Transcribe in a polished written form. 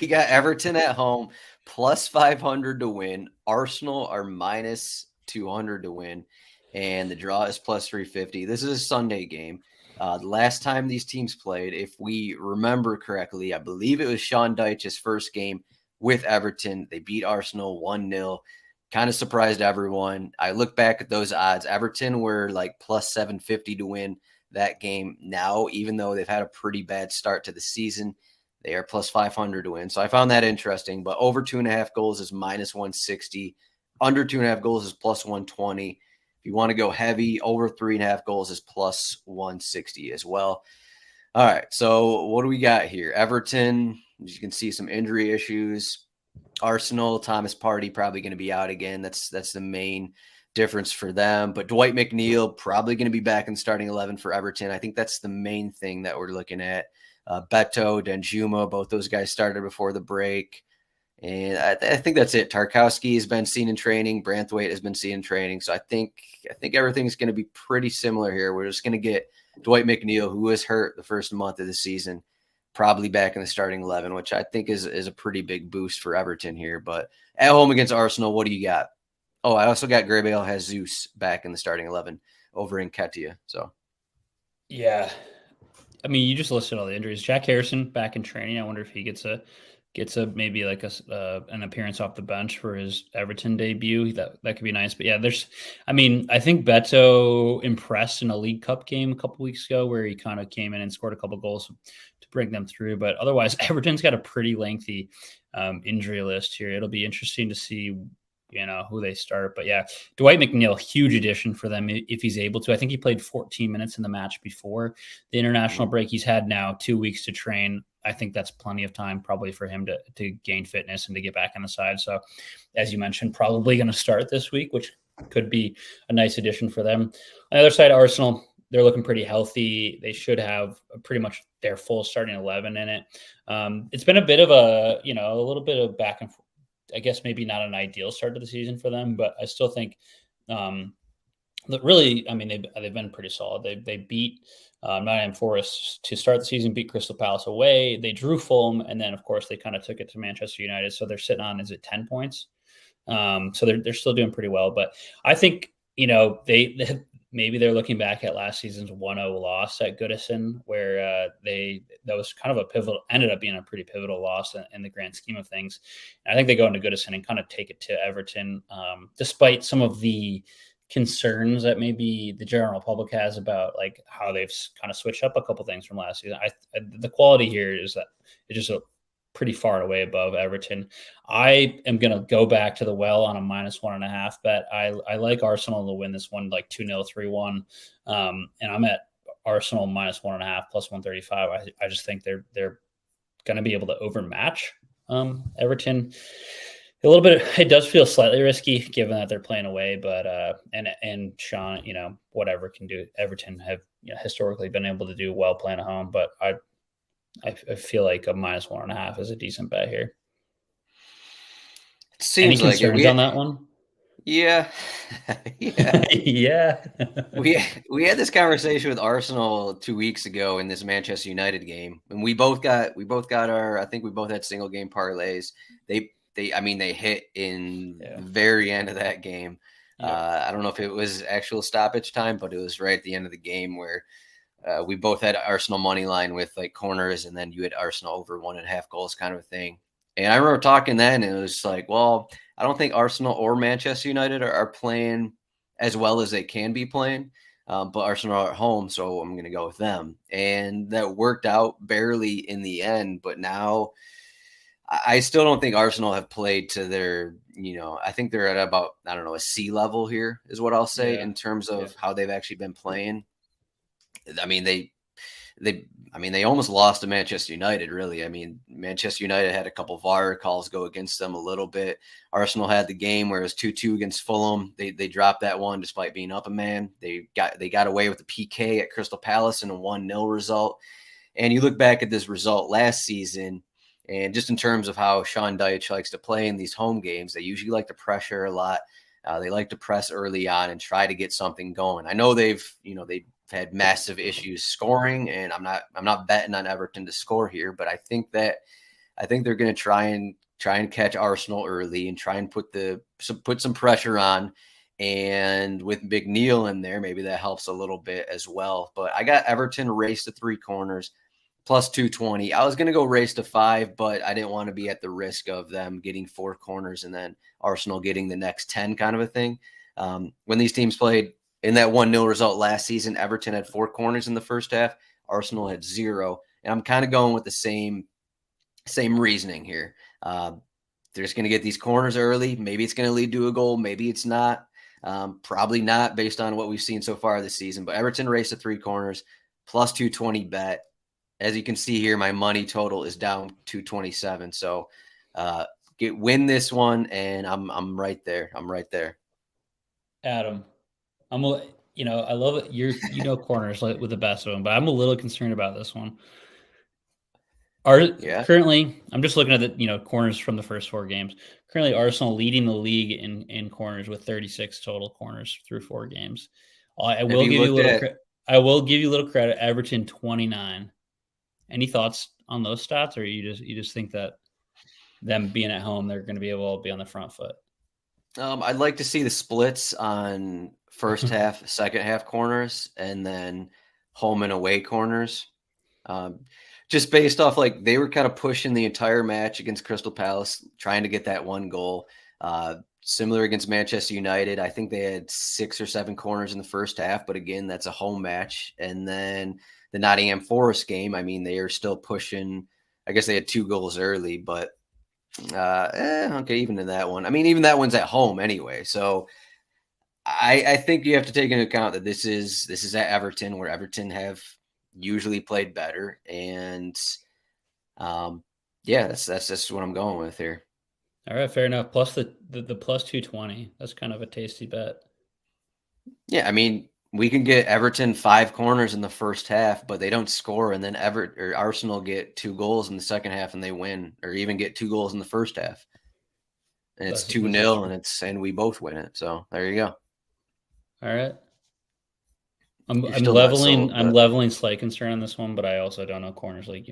We got Everton at home, plus 500 to win. Arsenal are minus 200 to win. And the draw is plus 350. This is a Sunday game. The last time these teams played, if we remember correctly, I believe it was Sean Dyche's first game with Everton. They beat Arsenal 1-0. Kind of surprised everyone. I look back at those odds. Everton were like plus 750 to win that game. Now, even though they've had a pretty bad start to the season, they are plus 500 to win. So I found that interesting. But over 2.5 goals is minus 160. Under 2.5 goals is plus 120. If you want to go heavy, over 3.5 goals is plus 160 as well. All right. So what do we got here? Everton, as you can see, some injury issues. Arsenal, Thomas Partey probably going to be out again. That's the main difference for them. But Dwight McNeil probably going to be back in starting 11 for Everton. I think that's the main thing that we're looking at. Beto, Danjuma, both those guys started before the break. And I think that's it. Tarkowski has been seen in training. Branthwaite has been seen in training. So I think everything's going to be pretty similar here. We're just going to get Dwight McNeil, who was hurt the first month of the season, probably back in the starting 11, which I think is a pretty big boost for Everton here. But at home against Arsenal, what do you got? Oh, I also got Gabriel Jesus back in the starting 11 over in Ketia. So, yeah. I mean, you just listed all the injuries. Jack Harrison back in training. I wonder if he gets a maybe like an appearance off the bench for his Everton debut. That could be nice. But yeah, I think Beto impressed in a League Cup game a couple weeks ago where he kind of came in and scored a couple goals to bring them through. But otherwise, Everton's got a pretty lengthy injury list here. It'll be interesting to see who they start. But yeah, Dwight McNeil, huge addition for them if he's able to. I think he played 14 minutes in the match before the international break. He's had now 2 weeks to train. I think that's plenty of time probably for him to gain fitness and to get back on the side. So as you mentioned, probably going to start this week, which could be a nice addition for them. On the other side, Arsenal, they're looking pretty healthy. They should have pretty much their full starting 11 in it. It's been a bit of a little bit of back and forth. I guess maybe not an ideal start to the season for them, but I still think really, I mean, they've been pretty solid. They beat Nottingham Forest to start the season, beat Crystal Palace away. They drew Fulham, and then of course they kind of took it to Manchester United. So they're sitting on 10 points. So they're still doing pretty well. But I think they maybe they're looking back at last season's 1-0 loss at Goodison, where that was kind of ended up being a pretty pivotal loss in the grand scheme of things. And I think they go into Goodison and kind of take it to Everton, despite some of the concerns that maybe the general public has about like how they've kind of switched up a couple things from last season. The quality here is that it's just pretty far away above Everton. I am going to go back to the well on a -1.5 bet. I like Arsenal to win this one like 2-0, 3-1. And I'm at Arsenal -1.5 plus 135. I just think they're going to be able to overmatch Everton. A little bit, it does feel slightly risky given that they're playing away, but and Sean, whatever can do. Everton have historically been able to do well playing at home, but I feel like a -1.5 is a decent bet here. It seems any concerns on that one? Yeah, yeah, yeah. we had this conversation with Arsenal 2 weeks ago in this Manchester United game, and we both got our. I think we both had single game parlays. They hit in the very end of that game. Yeah. I don't know if it was actual stoppage time, but it was right at the end of the game where we both had Arsenal money line with like corners, and then you had Arsenal over 1.5 goals kind of a thing. And I remember talking then, and it was like, well, I don't think Arsenal or Manchester United are playing as well as they can be playing, but Arsenal are at home, so I'm going to go with them. And that worked out barely in the end, but now I still don't think Arsenal have played to their, I think they're at about, I don't know, a C level here is what I'll say in terms of how they've actually been playing. I mean, they almost lost to Manchester United, really. I mean, Manchester United had a couple VAR calls go against them a little bit. Arsenal had the game where it was 2-2 against Fulham. They dropped that one despite being up a man. They got away with the PK at Crystal Palace in a 1-0 result. And you look back at this result last season, and just in terms of how Sean Dyche likes to play in these home games, they usually like to pressure a lot. They like to press early on and try to get something going. I know they've had massive issues scoring, and I'm not betting on Everton to score here, but I think that I think they're going to try and catch Arsenal early and try and put some pressure on. And with McNeil in there, maybe that helps a little bit as well. But I got Everton race to 3 corners plus 220. I was going to go race to 5, but I didn't want to be at the risk of them getting 4 corners and then Arsenal getting the next 10 kind of a thing. When these teams played in that 1-0 result last season, Everton had 4 corners in the first half. Arsenal had 0. And I'm kind of going with the same reasoning here. They're just going to get these corners early. Maybe it's going to lead to a goal. Maybe it's not. Probably not based on what we've seen so far this season. But Everton race to 3 corners plus 220 bet. As you can see here, my money total is down 227. So win this one, and I'm right there. I'm right there. Adam, I love it. Corners like with the best of them, but I'm a little concerned about this one. Currently, I'm just looking at the corners from the first 4 games. Currently, Arsenal leading the league in corners with 36 total corners through 4 games. I will give you a little credit. Everton 29. Any thoughts on those stats, or you just think that them being at home, they're going to be able to be on the front foot? I'd like to see the splits on first half, second half corners, and then home and away corners. Just based off, like, they were kind of pushing the entire match against Crystal Palace, trying to get that 1 goal. Similar against Manchester United. I think they had 6 or 7 corners in the first half, but again, that's a home match. And then the Nottingham Forest game, I mean, they are still pushing. I guess they had 2 goals early, but okay, even in that one. I mean, even that one's at home anyway. So I think you have to take into account that this is at Everton, where Everton have usually played better. And that's just what I'm going with here. All right, fair enough. Plus the plus 220. That's kind of a tasty bet. Yeah, I mean, we can get Everton 5 corners in the first half, but they don't score, and then Arsenal get 2 goals in the second half and they win, or even get 2 goals in the first half. And it's 2-0, and we both win it. So there you go. All right. I'm leveling slight concern on this one, but I also don't know corners like